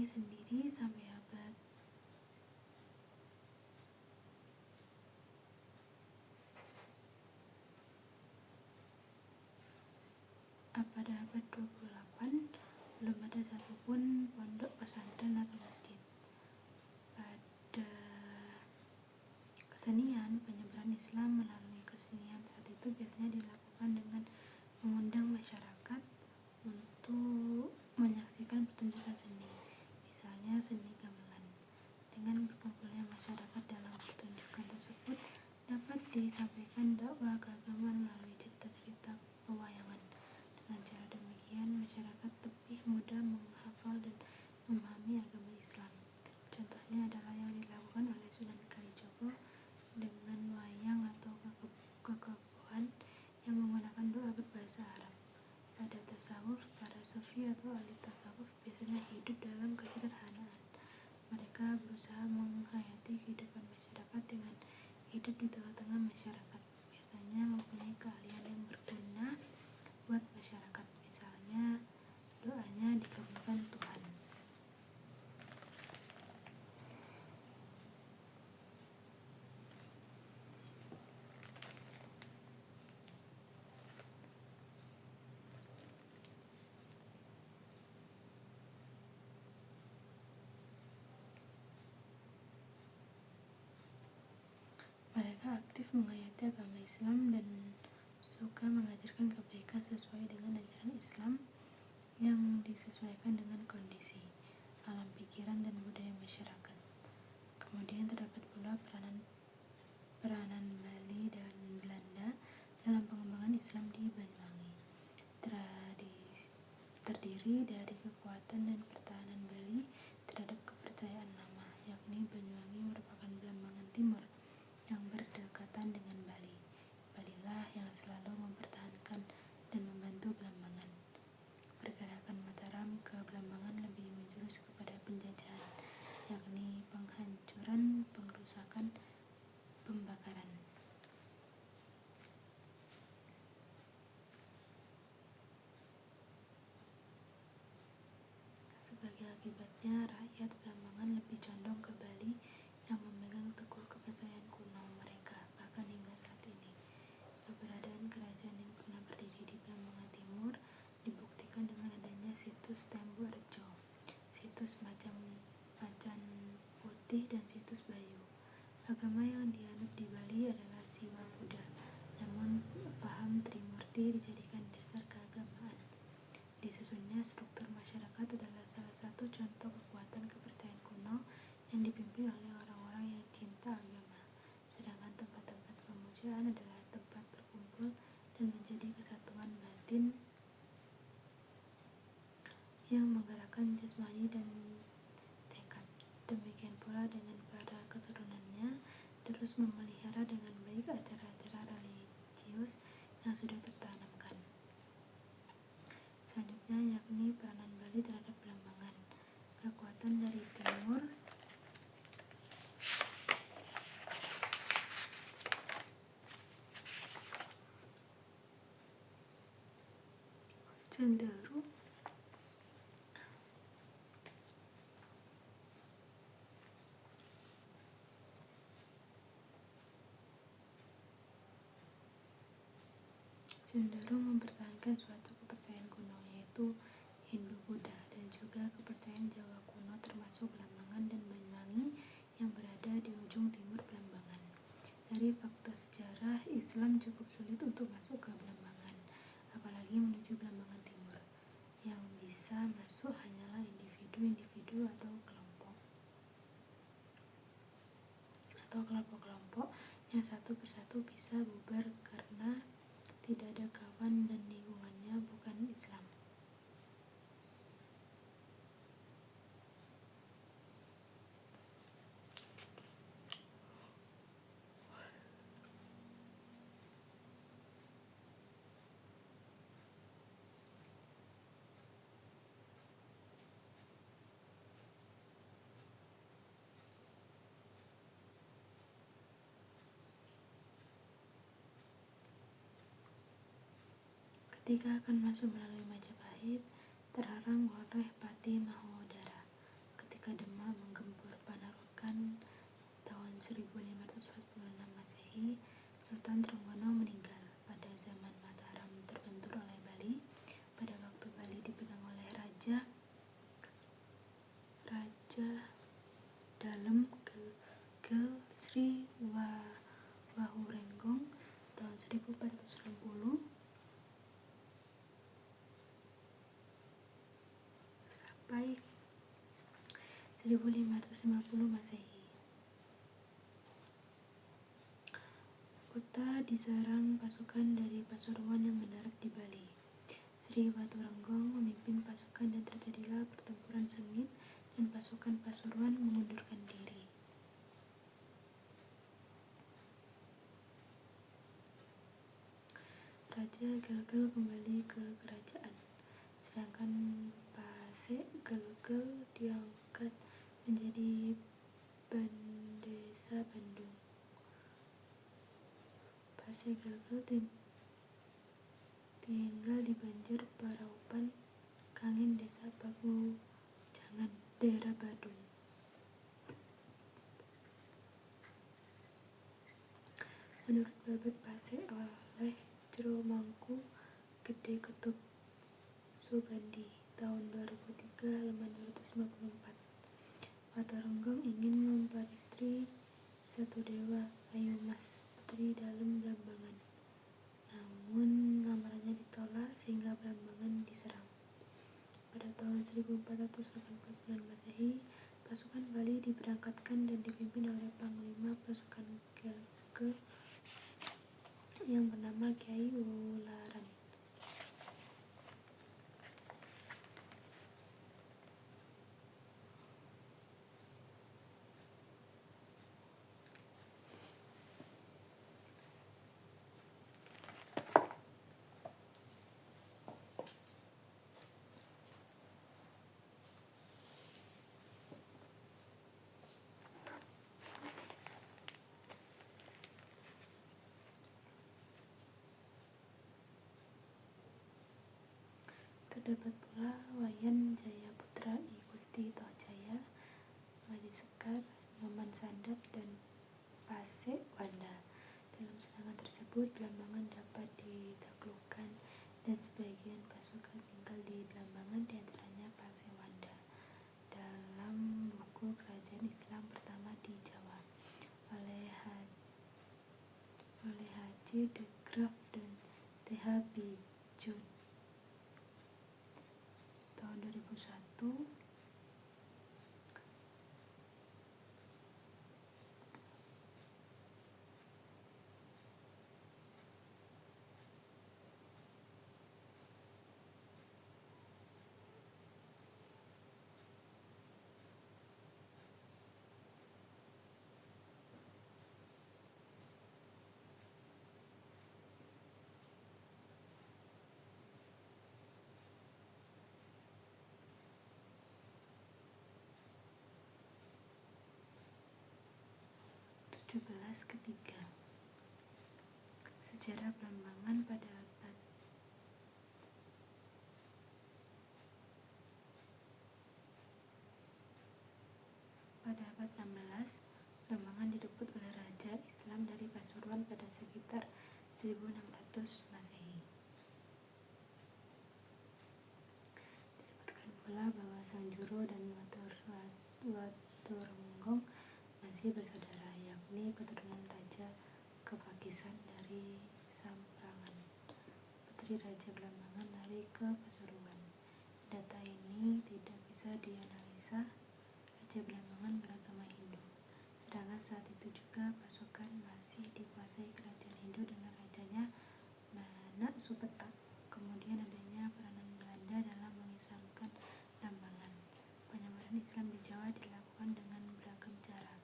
sendiri sampai abad pada abad 28 belum ada satupun pondok pesantren atau masjid. Pada kesenian, penyebaran Islam melalui kesenian saat itu biasanya dilakukan dengan mengundang masyarakat untuk menyaksikan pertunjukan seni, misalnya seni gamelan. Dengan berkumpulnya masyarakat dalam pertunjukan tersebut dapat disampaikan dakwah keagamaan melalui cerita-cerita pewayangan. Dengan cara demikian, masyarakat lebih mudah menghafal dan memahami agama Islam. Contohnya adalah yang dilakukan oleh Sunan Kalijogo dengan wayang atau kekepohan yang menggunakan doa berbahasa Arab. Pada tasawuf, para sufi atau ahli tasawuf biasanya hidup dalam kesederhanaan. Mereka berusaha menghayati kehidupan masyarakat dengan hidup di tengah-tengah masyarakat. Biasanya mempunyai keahlian yang berguna buat masyarakat, misalnya doanya dikabulkan Tuhan. Mereka aktif menghayati agama Islam dan suka mengajarkan kebaikan sesuai dengan ajaran Islam yang disesuaikan dengan kondisi, alam pikiran dan budaya masyarakat. Kemudian terdapat pula peranan Bali dan Belanda dalam pengembangan Islam di Banyuwangi. Terdiri dari kekuatan dan pertahanan Bali terhadap kepercayaan lama, yakni Banyuwangi merupakan Belambangan Timur yang berdekatan dengan Bali. Balilah yang selalu mempertahankan dan membantu Belambangan. Pergerakan Mataram ke Belambangan lebih menjurus kepada penjajahan, yakni penghancuran, pengrusakan, pembakaran. Sebagai akibatnya, rakyat Belambangan lebih condong ke Bali yang memegang teguh kepercayaan kuno mereka, bahkan hingga saat ini. Keberadaan kerajaan yang pernah berdiri di Belambangan Timur dibuktikan dengan adanya situs Tembu Rejo, situs Macan Putih, dan situs Bayu. Agama yang dianut di Bali adalah Siwa Buddha, namun paham Trimurti dijadikan dasar keagamaan. Disusunnya struktur masyarakat adalah salah satu contoh kekuatan kepercayaan kuno yang dipimpin oleh orang-orang yang cinta agama, sedangkan tempat-tempat pemujaan adalah tempat berkumpul dan menjadi kesatuan batin yang menggerakkan jasmani dan tekad. Demikian pula dengan para keturunannya terus memelihara dengan baik acara-acara religius yang sudah tertanamkan. Selanjutnya yakni peranan Bali terhadap Belambangan. Kekuatan dari timur cenderung mempertahankan suatu kepercayaan kuno, yaitu Hindu-Buddha, dan juga kepercayaan Jawa kuno termasuk Belambangan dan Banyuwangi yang berada di ujung timur Belambangan. Dari fakta sejarah, Islam cukup sulit untuk masuk ke Belambangan, apalagi menuju Belambangan Timur. Yang bisa masuk hanyalah individu-individu atau kelompok-kelompok yang satu persatu bisa bubar karena tidak ada kawan dan lingkungannya bukan Islam. Ketika akan masuk melalui Majapahit, terhalang oleh Patih Mahodara. ketika Demak menggempur Panarukan tahun 1546 Masehi, Sultan Trenggono meninggal. Pada zaman Mataram terbentur oleh Bali, pada waktu Bali dipegang oleh Raja Dalem Gel Sri Wahurenggong tahun 1460 sampai 1550 Masehi. Kota diserang pasukan dari Pasuruan yang mendarat di Bali. Sri Wahurenggong memimpin pasukan dan terjadilah pertempuran sengit dan pasukan Pasuruan mengundurkan diri. Raja Gelgel kembali ke kerajaan, sedangkan Pasek Gelgel diangkat menjadi Bandesa Bandung. Pasek Gelgel tinggal di Banjar Paraupan Kangen, Desa Pagujangan, daerah Badung. Menurut Babet Pasek oleh Jero Mangku Gede Ketut Subandi tahun 2003 halaman 254. Wahurenggong ingin memperistri Satudewa Ayumas, putri Dalem Blambangan. Namun lamarannya ditolak sehingga Blambangan diserang. Pada tahun 1489 Masehi, pasukan Bali diberangkatkan dan dipimpin oleh panglima pasukan Gelgel yang bernama Kyai Wularan. Terdapat pula Wayan Jayaputra I Gusti Tohjaya, Wadi Sekar, Nyoman Sandap, dan Pasek Wanda. Dalam serangan tersebut, Blambangan dapat ditaklukkan dan sebagian pasukan tinggal di Blambangan, diantaranya Pasek Wanda. Dalam buku Kerajaan Islam Pertama di Jawa oleh H. de Graaf dan Th. Bijoet tahun 2001, ketiga. Sejarah Blambangan pada abad Pada abad 16, Blambangan direbut oleh Raja Islam dari Pasuruan pada sekitar 1600 Masehi. Disebutkan pula bahwa Sanjuro dan Wahurenggong masih bersaudara, yakni keturunan Raja Kepakisan dari Samprangan, putri Raja Blambangan lari ke Pasuruan. Data ini tidak bisa dianalisa. Raja Blambangan beragama Hindu, sedangkan saat itu juga pasukan masih dikuasai kerajaan Hindu dengan rajanya Manak Supeta. Kemudian adanya peranan Belanda dalam mengislamkan Blambangan. Penyebaran Islam di Jawa dilakukan dengan beragam cara,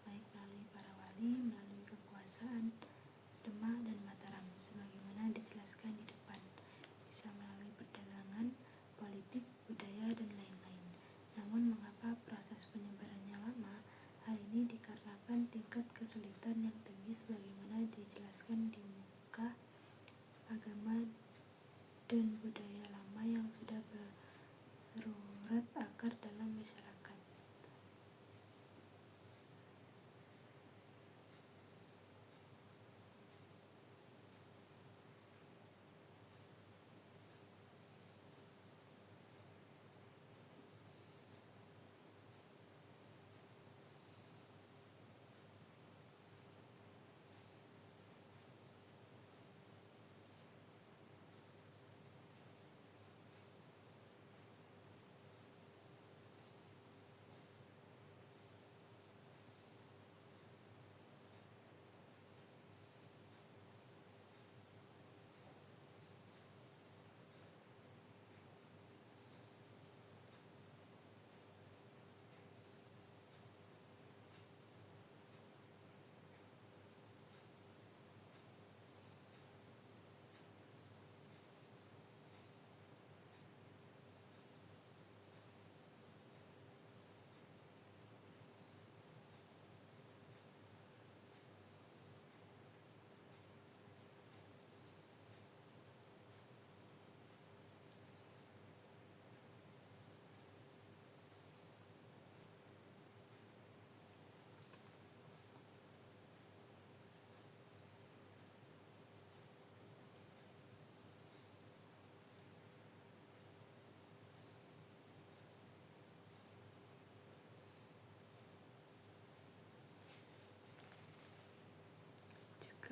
baik melalui para wali, melalui kekuasaan Demak dan Mataram, sebagaimana dijelaskan di depan, bisa melalui perdagangan, politik, budaya, dan lain-lain. Namun mengapa proses penyebarannya lama? Hal ini dikarenakan tingkat kesulitan yang tinggi sebagaimana dijelaskan di muka agama dan budaya lama yang sudah berurat akar dalam masyarakat.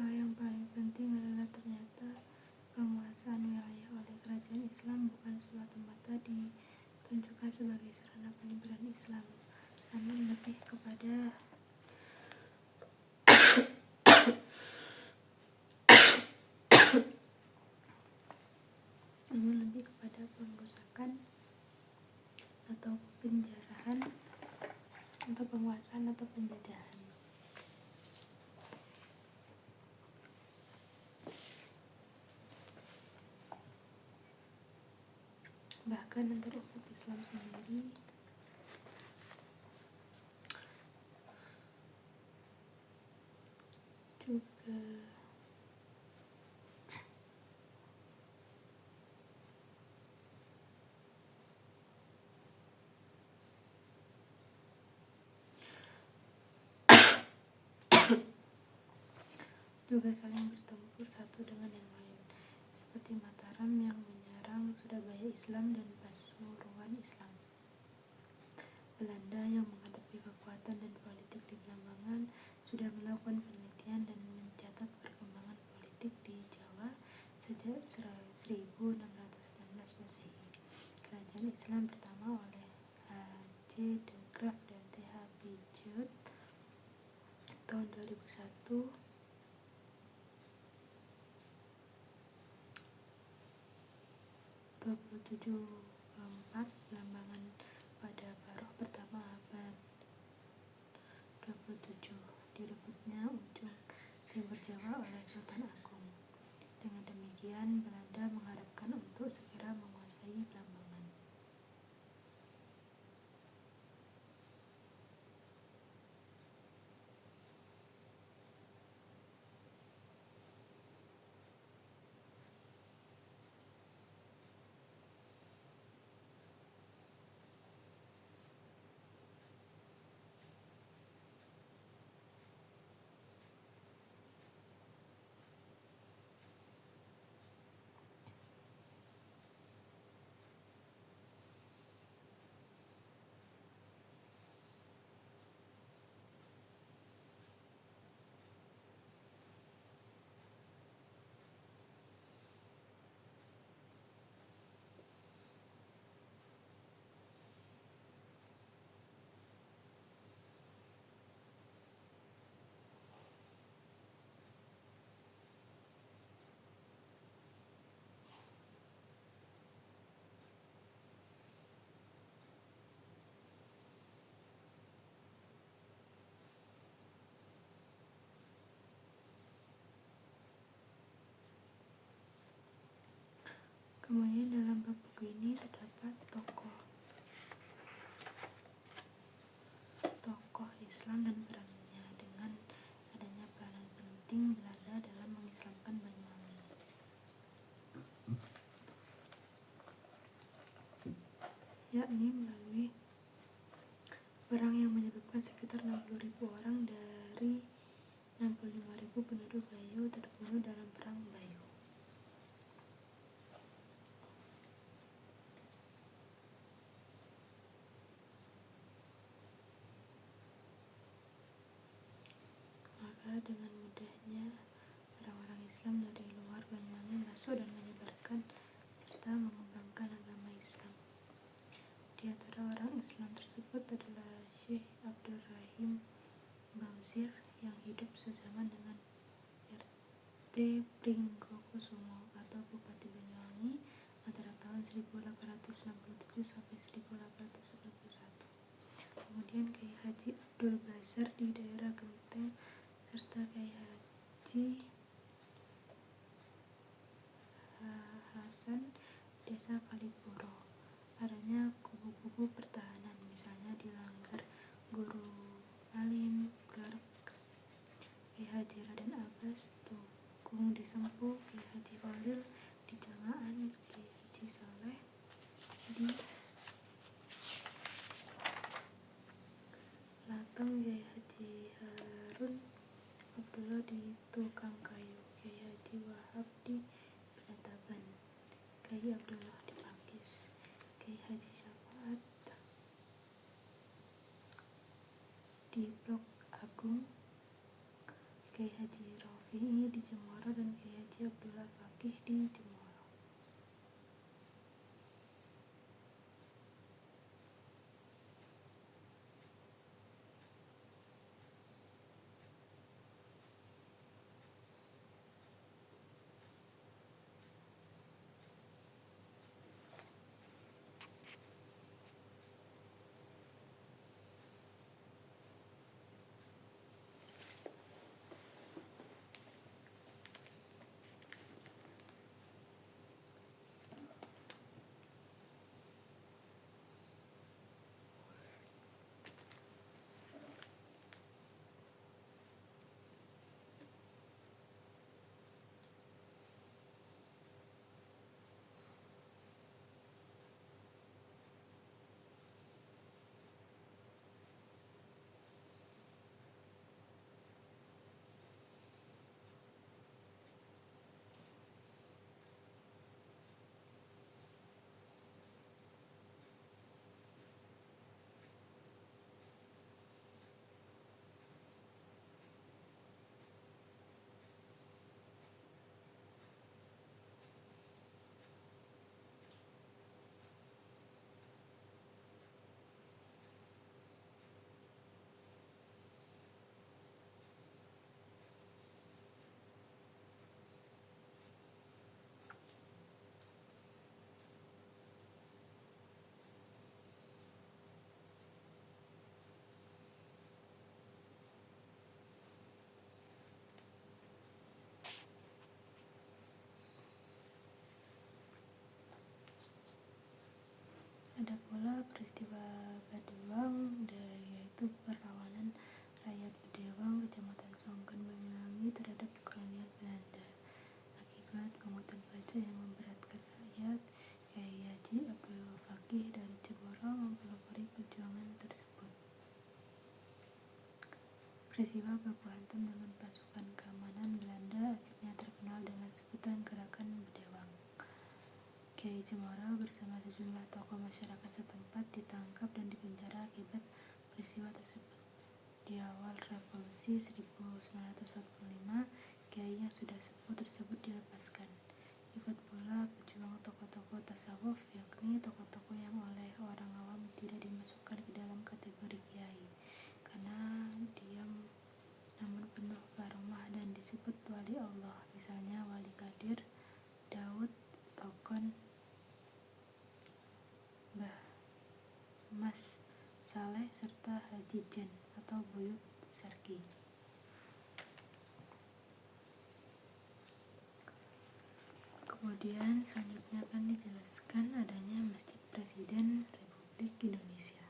yang paling penting adalah ternyata penguasaan wilayah oleh kerajaan Islam bukan semata-mata ditunjukkan sebagai sarana penyebaran Islam, namun lebih kepada pengrusakan atau penjarahan atau penguasaan atau penjajahan. Bahkan antar umat Islam sendiri juga saling bertempur satu dengan yang lain, seperti Mataram yang menyerang Surabaya Islam dan Pasuruan Islam. Belanda yang menghadapi kekuatan dan politik di Belambangan sudah melakukan penelitian dan mencatat perkembangan politik di Jawa sejak 1619 Masehi. Kerajaan Islam pertama oleh H.C. de Graaf dan Th. Piaget tahun 2001 27/4 Belambangan pada Paruh pertama abad 27 direbutnya ujung timur Jawa oleh Sultan Agung. Dengan demikian Belanda mengharapkan untuk segera menguasai Belambangan. Kemudian dalam bab buku ini terdapat tokoh Islam dan perannya. Dengan adanya peranan penting Belanda dalam mengislamkan Banyuwangi, yakni melalui perang yang menyebabkan sekitar 60.000 orang dari 65.000 penduduk Bayu terbunuh dalam perang Bayu. Maka dengan mudahnya orang-orang Islam dari luar Banyuwangi masuk dan menyebarkan serta mengembangkan agama Islam. Di antara orang Islam tersebut adalah Syekh Abdurrahim Bauzir yang hidup sezaman dengan R.T. Pringgokusumo atau Bupati Banyuwangi antara tahun 1897 sampai 1881. Kemudian Kiai Haji Abdul Basar di daerah Genteng serta Kiai Haji Hasan desa Kalipuro. Adanya kubu-kubu pertahanan, misalnya di Langgar Guru Alim Garg, Kiai Haji Raden Abbas Tukung di Sempu, Kiai Haji Khalil di Jangaan, Kiai Haji Saleh di Lateng, Kiai Haji Harun Abdullah di Tukang Kayu, Kiai Haji Wahab di Penetaban, Kiai Abdullah di Pakis, Kiai Haji Syafaat di Blok Agung, Kiai Haji Rofi Syafi'i di Cemoro dan Kiai Haji Abdullah Fakih di Cemoro. Ada pula peristiwa Bedewang, yaitu perlawanan rakyat Bedewang, Kecamatan Songken, Banyuwangi terhadap kolonial Belanda. Akibat pungutan pajak yang memberatkan rakyat, Kiai Haji Abdullah Fakih dari Cemoro mempelopori perjuangan tersebut. Peristiwa baku hantam dengan pasukan keamanan Belanda akhirnya terkenal dengan sebutan Gerakan Bedewang. Kiai Cemoro bersama sejumlah tokoh masyarakat setempat ditangkap dan dipenjara akibat peristiwa tersebut. Di awal revolusi 1945, kiai yang sudah sepuh tersebut dilepaskan. Ikut pula pejuang tokoh-tokoh tasawuf, yakni tokoh-tokoh yang oleh orang awam tidak dimasukkan ke dalam kategori kiai, karena diam namun penuh karomah dan disebut wali Allah, misalnya Wali Qadir, Daud, Sokon, Mbah Mas Saleh, serta Haji Jen atau Buyut Serki. Kemudian selanjutnya akan dijelaskan adanya Masjid Presiden Republik Indonesia.